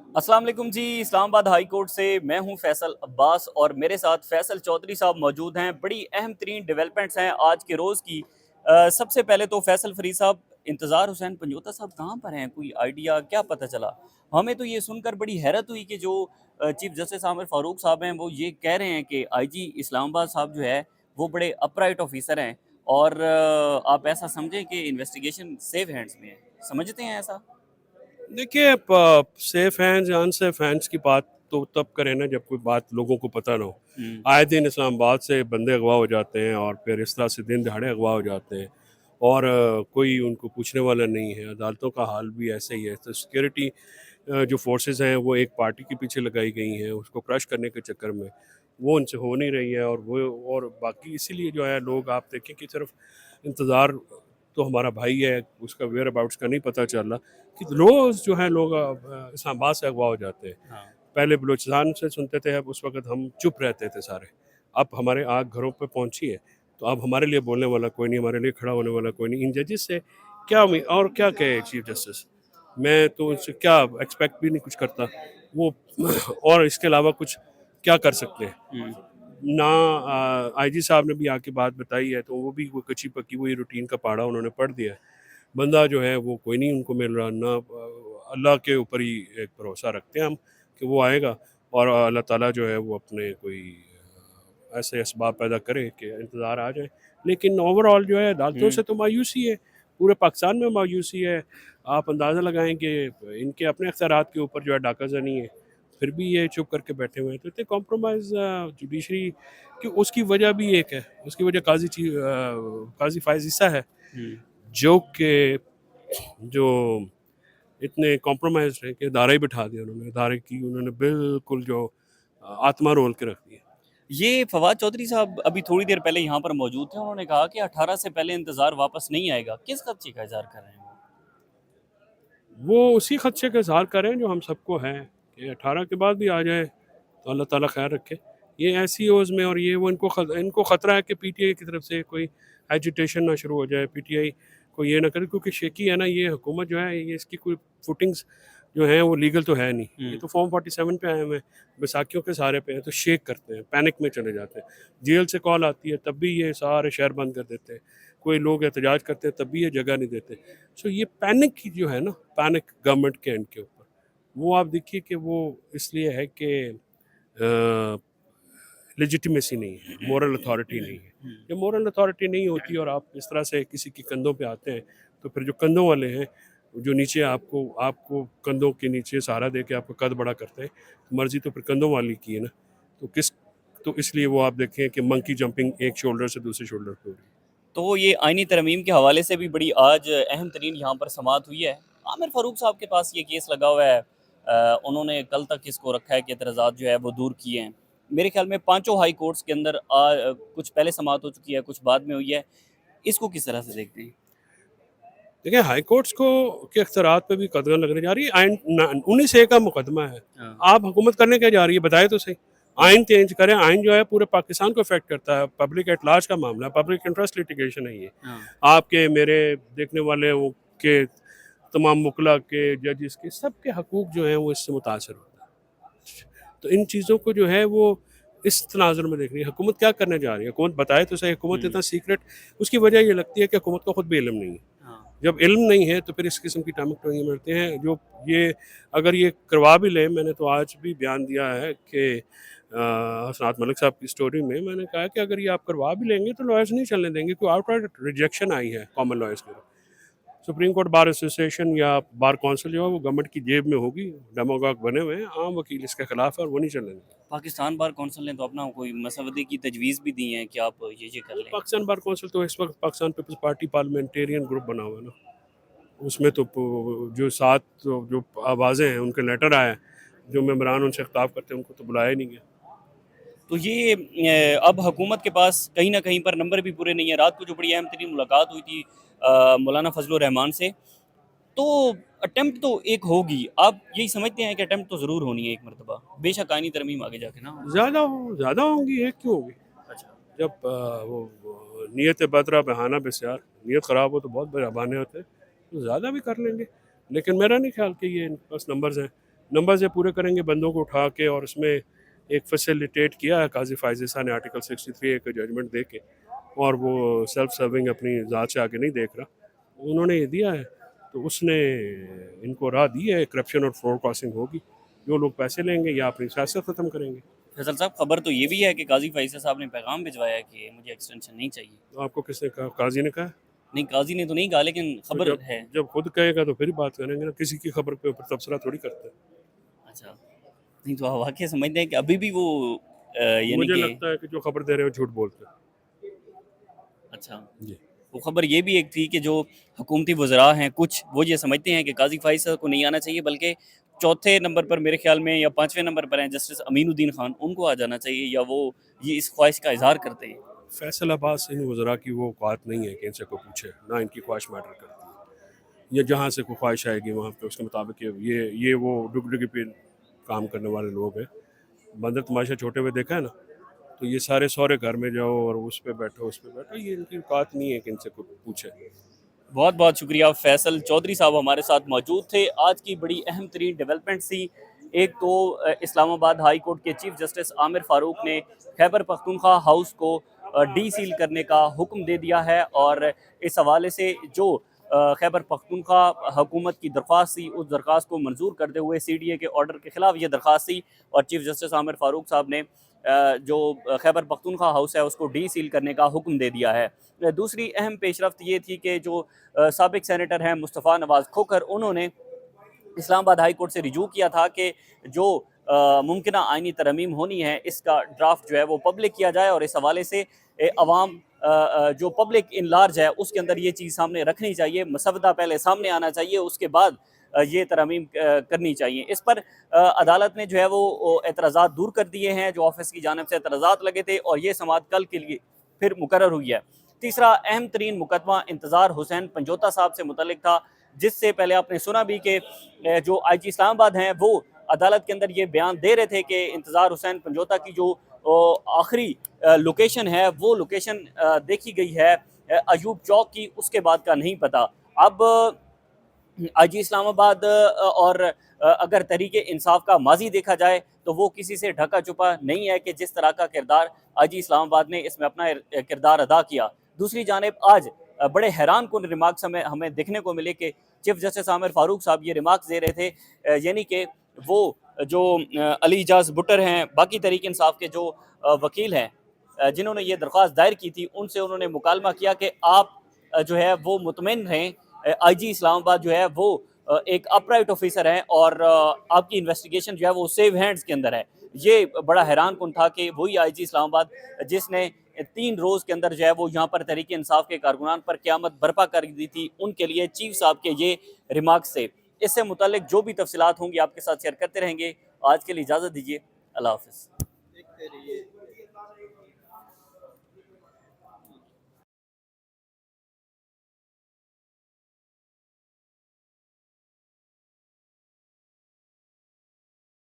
अस्सलाम वालेकुम जी। Islamabad high court से मैं हूं फैसल अब्बास और मेरे साथ फैसल चौधरी साहब मौजूद हैं। बड़ी अहम तरीन डेवलपमेंट्स हैं आज के रोज़ की। सबसे पहले तो फैसल फरीद साहब, इंतज़ार हुसैन पंजोता साहब कहाँ पर हैं? कोई आइडिया क्या पता चला? हमें तो ये सुनकर बड़ी हैरत हुई कि जो चीफ जस्टिस आमिर फ़ारूक साहब हैं वो ये कह रहे हैं कि आईजी इस्लामाबाद साहब जो है वो बड़े अपराइट ऑफिसर हैं और आप ऐसा समझें कि इन्वेस्टिगेशन सेफ हैंड्स में है। समझते हैं ऐसा? देखिए, सेफ हैंड्स या अनसेफ हैंड्स की बात तो तब करें ना जब कोई बात लोगों को पता ना हो। हुँ। आए दिन इस्लामाबाद से बंदे अगवा हो जाते हैं और फिर इस तरह से दिन दहाड़े अगवा हो जाते हैं और कोई उनको पूछने वाला नहीं है। अदालतों का हाल भी ऐसे ही है। तो सिक्योरिटी जो फोर्सेस हैं वो एक पार्टी के पीछे लगाई गई हैं, उसको क्रश करने के चक्कर में वो उनसे हो नहीं रही है। और बाकी इसीलिए जो है लोग आप देखें कि सिर्फ इंतज़ार तो हमारा भाई है, उसका वेयर अबाउट्स का नहीं पता चल रहा कि रोज़ जो है लोग इस्लामाबाद से अगवा हो जाते हैं। हाँ। पहले बलूचिस्तान से सुनते थे, अब उस वक़्त हम चुप रहते थे सारे। अब हमारे आँख घरों पे पहुँची है, तो अब हमारे लिए बोलने वाला कोई नहीं, हमारे लिए खड़ा होने वाला कोई नहीं। इन जजेस से क्या उम्मीद और क्या कहे चीफ जस्टिस? मैं तो उनसे क्या एक्सपेक्ट भी नहीं कुछ करता। वो और इसके अलावा कुछ क्या कर सकते हैं? हुँ। ना आईजी साहब ने भी आके बात बताई है, तो वो भी वो कच्ची पक्की वही रूटीन का पहाड़ा उन्होंने पढ़ दिया है। बंदा जो है वो कोई नहीं उनको मिल रहा ना। अल्लाह के ऊपर ही एक भरोसा रखते हैं हम कि वो आएगा और अल्लाह ताला जो है वो अपने कोई ऐसे इसबाब पैदा करे कि इंतज़ार आ जाए। लेकिन ओवरऑल जो है अदालतों हुँ। से तो मायूसी है, पूरे पाकिस्तान में मायूसी है। आप अंदाज़ा लगाएं कि इनके अपने अख्तियारात के ऊपर जो है डाकाज़नी है, फिर भी ये चुप करके बैठे हुए हैं। तो इतने कॉम्प्रोमाइज़ जुडिशरी की उसकी वजह भी एक है, उसकी वजह काज़ी फ़ाइज़ ईसा है, हुँ। जो कि जो इतने कॉम्प्रोमाइज़्ड हैं कि अदारा ही बिठा दिया उन्होंने, अदारे की उन्होंने बिल्कुल जो आत्मा रोल के रख दी है। ये फवाद चौधरी साहब अभी थोड़ी देर पहले यहाँ पर मौजूद थे। उन्होंने कहा कि 18 से पहले इंतज़ार वापस नहीं आएगा। किस खदशे का इज़हार कर रहे हैं वो? वो उसी खदशे का इज़हार करें जो हम सबको है कि 18 के बाद भी आ जाए तो अल्लाह ताला खैर रखे। ये एसईओज़ में और ये वो इनको ख़तरा है कि पीटीआई की तरफ से कोई एजिटेशन ना शुरू हो जाए, पीटीआई को ये ना करे, क्योंकि शेकी है ना ये हुकूमत जो है, ये इसकी कोई फुटिंग्स जो हैं वो लीगल तो है नहीं। ये हुँ। तो फॉर्म 47 पे आए हुए हैं, बैसाखियों के सहारे पे हैं, तो शेक करते हैं, पैनिक में चले जाते हैं। जेल से कॉल आती है तब भी ये सारे शहर बंद कर देते हैं। कोई लोग एहतजाज करते हैं तब भी ये जगह नहीं देते। सो ये पैनिक की जो है ना, पैनिक गवर्नमेंट के एंड के ऊपर, वो आप देखिए कि वो इसलिए है कि लेजिटिमेसी नहीं है, मोरल अथॉरिटी नहीं है। हुँ। जब मोरल अथॉरिटी नहीं होती और आप इस तरह से किसी के कंधों पे आते हैं, तो फिर जो कंधों वाले हैं, जो नीचे आपको आपको कंधों के नीचे सहारा दे के आपका कद बड़ा करते हैं, तो मर्जी तो फिर कंधों वाली की है ना। तो किस तो इसलिए वो आप देखें कि मंकी जंपिंग एक शोल्डर से दूसरे शोल्डर पे हो रही है। तो ये आईनी तरमीम के हवाले से भी बड़ी आज अहम तरीन यहाँ पर समाअत हुई है। आमिर फ़ारूक साहब के पास ये केस लगा हुआ है। उन्होंने कल तक इसको रखा है कि एतराज़ात जो है वो दूर किए हैं। मेरे ख़्याल में पाँचों हाई कोर्ट्स के अंदर कुछ पहले समाअत हो चुकी है, कुछ बाद में हुई है। इसको किस तरह से देखते हैं? देखिए, हाई कोर्ट्स को के अख्तियारात पे भी कदगन लगने जा रही है। आइन 19 का मुकदमा है। हाँ। आप हुकूमत करने क्या जा रही है, बताए तो सही। आइन चेंज करें। आइन जो है पूरे पाकिस्तान को इफेक्ट करता है, पब्लिक एट लार्ज का मामला है, पब्लिक इंटरेस्ट लिटिगेशन है ये। हाँ। आपके मेरे देखने वाले के तमाम वकला के, जजेस के, सबके हकूक जो हैं वो इससे मुतासर होता है। तो इन चीज़ों को जो है वो इस तनाजुर में देख रही है। हुकूमत क्या करने जा रही है, हुकूमत बताए तो सही। हुकूमत हुँ। इतना सीक्रेट, उसकी वजह ये लगती है कि हुकूमत को खुद भी इल्म नहीं है। हाँ। जब इल्म नहीं है तो फिर इस किस्म की टामक टोइयाँ मिलती हैं। जो ये अगर ये करवा भी लें, मैंने तो आज भी बयान दिया है कि हसनात मलिक साहब की स्टोरी में मैंने कहा कि अगर ये आप करवा भी लेंगे तो लॉयर्स नहीं चलने देंगे, कोई आउटराइट रिजेक्शन आई है कॉमन लॉयर्स की। सुप्रीम कोर्ट बार एसोसिएशन या बार काउंसिल जो है वो गवर्नमेंट की जेब में होगी। डेमोगॉग बने हुए हैं, आम वकील इसके खिलाफ है और वो नहीं चलने देंगे। पाकिस्तान बार कौंसिल ने तो अपना कोई मसवदे की तजवीज़ भी दी है कि आप ये कर लें। पाकिस्तान बार काउंसिल तो इस वक्त Pakistan peoples party parliamentarian group बना हुआ है ना। उसमें तो जो सात जो आवाज़ें हैं उनके लेटर आए हैं, जो मेम्बरान उनसे खिताब करते हैं उनको तो बुलाया ही नहीं गया। तो ये अब हुकूमत के पास कहीं न कहीं पर नंबर भी पूरे नहीं है। रात को जो बड़ी अहम तरीन मुलाकात हुई थी मौलाना फजलुर रहमान से, तो अटेम्प्ट तो एक होगी। आप यही समझते हैं कि अटेम्प्ट तो ज़रूर होनी है एक मर्तबा, बेशक आईनी तरमीम आगे जाके ना हो? ज़्यादा होंगी, एक क्यों होगी? अच्छा। जब वो नीयत बदरा बहाना बेस्यार, नीयत ख़राब हो तो बहुत बड़े बहाने होते हैं, तो ज़्यादा भी कर लेंगे। लेकिन मेरा नहीं ख्याल कि ये इनके पास नंबर्स हैं। नंबर से पूरे करेंगे बंदों को उठा के, और उसमें एक फैसिलिटेट किया है काजी फायज ईसा ने आर्टिकल 63 एक जजमेंट दे के, और वो सेल्फ सर्विंग अपनी ज़ात से आगे नहीं देख रहा, उन्होंने ये दिया है, तो उसने इनको राह दी है। करप्शन और फ्रॉड क्रॉसिंग होगी, जो लोग पैसे लेंगे या अपनी सियासत ख़त्म करेंगे। फैसल साहब, खबर तो ये भी है कि काजी फैसल साहब ने पैगाम भिजवाया है कि मुझे एक्सटेंशन नहीं चाहिए। तो आपको किसने कहा? काजी ने कहा? नहीं, काजी ने तो नहीं कहा, लेकिन तो खबर जब है। जब खुद कहेगा तो फिर ही बात करेंगे ना, किसी की खबर के ऊपर तबसरा थोड़ी करते हैं। अच्छा, नहीं तो आप वाक़ई समझते हैं कि अभी भी वो यानी मुझे कि लगता है कि जो खबर दे रहे हो झूठ बोलते हैं। अच्छा, जी। वो खबर ये भी एक थी कि जो हुकूमती वज़रा हैं कुछ, वो ये समझते हैं कि काज़ी फ़ाइज़ को नहीं आना चाहिए, बल्कि चौथे नंबर पर मेरे ख़्याल में या 5वें नंबर पर हैं जस्टिस अमीनुद्दीन ख़ान, उनको आ जाना चाहिए, या वो ये इस ख़्वाहिश का इज़हार करते हैं। फैसल अब्बास इन वज़रा की वो औकात नहीं है कि इनसे कोई पूछे, ना इनकी ख्वाहिश मैटर करती है। ये जहाँ से कोई ख्वाहिश आएगी वहाँ पे उसके मुताबिक ये वो डुगडुगी पे काम करने वाले लोग हैं। बंदर तमाशा छोटे हुए देखा है ना, तो ये सारे सौरे घर में जाओ और उस पे बैठो, उस पे बैठो, ये इनकी औकात नहीं है कि इनसे कोई पूछे। बहुत बहुत शुक्रिया, फैसल चौधरी साहब हमारे साथ मौजूद थे। आज की बड़ी अहम तरीन डेवलपमेंट थी, एक तो इस्लामाबाद हाई कोर्ट के चीफ जस्टिस आमिर फ़ारूक ने खैबर पख्तूनख्वा हाउस को डी सील करने का हुक्म दे दिया है, और इस हवाले से जो खैबर पख्तूनख्वा हुकूमत की दरख्वास्त थी, उस दरख्वास्त को मंजूर करते हुए CDA के ऑर्डर के खिलाफ ये दरख्वास्त थी, और चीफ जस्टिस आमिर फ़ारूक साहब ने जो खैबर पख्तूनख्वा हाउस है उसको डी सील करने का हुक्म दे दिया है। दूसरी अहम पेशरफ्त ये थी कि जो साबिक सेनेटर हैं मुस्तफ़ा नवाज़ खोखर, उन्होंने इस्लामाबाद हाई कोर्ट से रिजू किया था कि जो मुमकिना आइनी तरमीम होनी है, इसका ड्राफ्ट जो है वो पब्लिक किया जाए, और इस हवाले से अवाम जो पब्लिक इन लार्ज है उसके अंदर ये चीज़ सामने रखनी चाहिए, मसवदा पहले सामने आना चाहिए, उसके बाद ये तरमीम करनी चाहिए। इस पर अदालत ने जो है वो एतराज़ात दूर कर दिए हैं, जो ऑफिस की जानिब से एतराज़ात लगे थे, और ये समाअत कल के लिए फिर मुकर्रर हुई है। तीसरा अहम तरीन मुकदमा इंतज़ार हुसैन पंजोता साहब से मुतल्लिक था, जिससे पहले आपने सुना भी कि जो IG इस्लामाबाद हैं वो अदालत के अंदर ये बयान दे रहे थे कि इंतज़ार हुसैन पंजोता की जो आखिरी लोकेशन है वो लोकेशन देखी गई है अयूब चौक की, उसके बाद का नहीं पता। अब IG इस्लामाबाद और अगर तहरीके इंसाफ का माजी देखा जाए तो वो किसी से ढका छुपा नहीं है कि जिस तरह का किरदार IG इस्लामाबाद ने इसमें अपना किरदार अदा किया। दूसरी जानिब आज बड़े हैरान कुन रिमार्क्स हमें देखने को मिले कि चीफ जस्टिस आमिर फ़ारूक साहब ये रिमार्क्स दे रहे थे, यानी कि वो जो अली इजाज़ बुट्टर हैं, बाकी तहरीक इंसाफ के जो वकील हैं, जिन्होंने ये दरख्वास्त दायर की थी, उनसे उन्होंने मुकालमा किया कि आप जो है वो मुतमईन रहें, IG इस्लामाबाद जो है वो एक अपराइट ऑफिसर है, और आपकी इन्वेस्टिगेशन जो है वो सेव हैंड्स के अंदर है। ये बड़ा हैरान कुन था कि वही IG इस्लामाबाद जिसने 3 रोज़ के अंदर जो है वो यहाँ पर तहरीक इंसाफ के कारकुनान पर क़यामत बर्पा कर दी थी, उनके लिए चीफ साहब के ये रिमार्क्स थे। इससे मुताल्लिक जो भी तफसीलात होंगी आपके साथ शेयर करते रहेंगे। आज के लिए इजाज़त दीजिए। अल्लाह हाफ़िज़।